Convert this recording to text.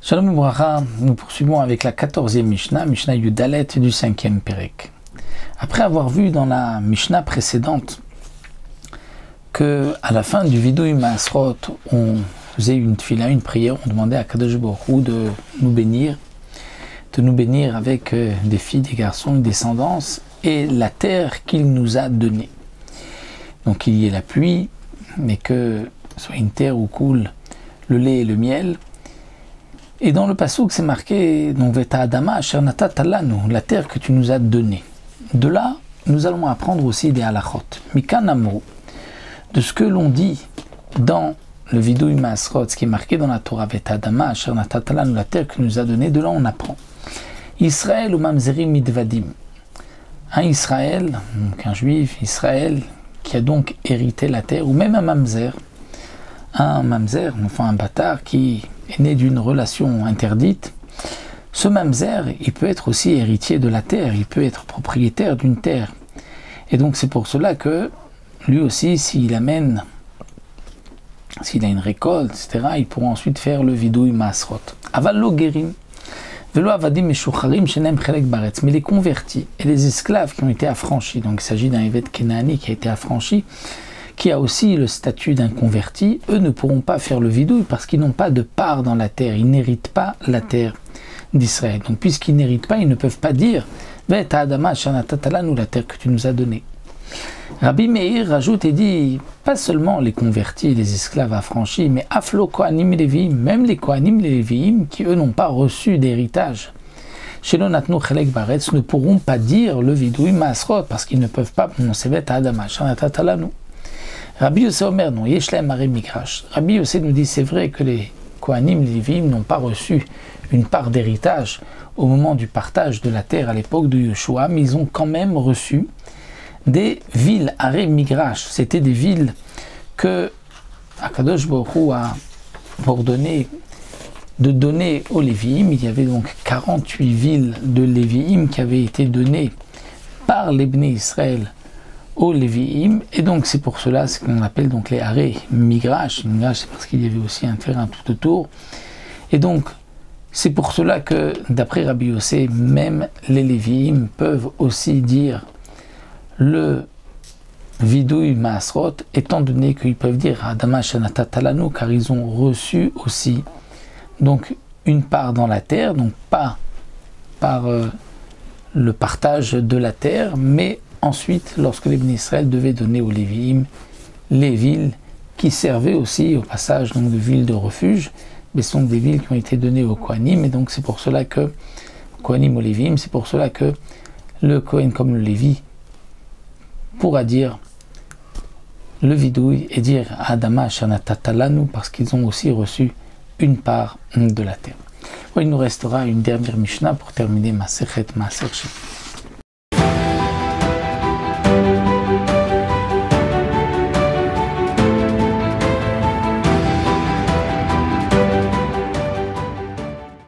Shalom Ubracha, nous poursuivons avec la 14e Mishnah, Mishnah Yudalet du 5e Perek. Après avoir vu dans la Mishnah précédente que à la fin du Vidui Maasrot, on faisait une tfila, une prière, on demandait à Kadosh Baruch Hu de nous bénir avec des filles, des garçons, une descendance et la terre qu'il nous a donnée. Donc qu'il y ait la pluie, mais que ce soit une terre où coule le lait et le miel. Et dans le passouk, c'est marqué donc Veta Adama Asher Natat Lanu, la terre que tu nous as donnée. De là, nous allons apprendre aussi des halachot. Mikan Amru, de ce que l'on dit dans le Vidui Maasrot, ce qui est marqué dans la Torah, Veta Adama Asher Natat Lanu, la terre que tu nous as donnée. De là, on apprend Israël ou Mamzerim Midvadim. Un Israël, donc un juif, Israël, qui a donc hérité la terre, ou même un mamzer, enfin un bâtard qui est né d'une relation interdite. Ce mamzer, il peut être aussi héritier de la terre, il peut être propriétaire d'une terre. Et donc c'est pour cela que lui aussi, s'il a une récolte, etc., il pourra ensuite faire le vidouille masrot. Aval lo gerim, velo avadim meshucharim shenem chelek baretz. Mais les convertis et les esclaves qui ont été affranchis, donc il s'agit d'un évêque kénaani qui a été affranchi, qui a aussi le statut d'un converti, eux ne pourront pas faire le vidouille parce qu'ils n'ont pas de part dans la terre, ils n'héritent pas la terre d'Israël. Donc puisqu'ils n'héritent pas, ils ne peuvent pas dire Veta Adama Shanatatala, la terre que tu nous as donnée. Rabbi Meir rajoute et dit pas seulement les convertis et les esclaves affranchis, mais Aflo Kohanim et Léviim, même les Kohanim et les Léviim qui eux n'ont pas reçu d'héritage. Shelo Natnu Chelek Baretz ne pourront pas dire le vidouille Maasrot parce qu'ils ne peuvent pas prononcer Veta Adama Shanatatala. Rabbi Yossé Omer, non, Yeshlem Aré Migrash. Rabbi Yossé nous dit c'est vrai que les Kohanim, les Léviim n'ont pas reçu une part d'héritage au moment du partage de la terre à l'époque de Yeshua, mais ils ont quand même reçu des villes Aré Migrash. C'était des villes que Akadosh Baruch Hu a ordonné de donner aux Léviim. Il y avait donc 48 villes de Léviim qui avaient été données par les Bnei Israël aux Léviim, et donc c'est pour cela ce qu'on appelle donc les arrêts migrash. Migrash, c'est parce qu'il y avait aussi un terrain tout autour, et donc c'est pour cela que d'après Rabbi Yossé, même les Léviim peuvent aussi dire le vidouille maasrot, étant donné qu'ils peuvent dire Adama Shanatat-Talanu, car ils ont reçu aussi donc une part dans la terre, donc pas par le partage de la terre, mais ensuite, lorsque les Bnei Israël devaient donner aux Léviim les villes qui servaient aussi au passage donc, de villes de refuge, mais ce sont des villes qui ont été données aux Kohanim, et donc c'est pour cela que, Kohanim aux Léviim, c'est pour cela que le Kohen comme le Lévi pourra dire le vidouille et dire Adama Shanatat-Talanu parce qu'ils ont aussi reçu une part de la terre. Il nous restera une dernière Mishnah pour terminer Masechet Maaser Sheni.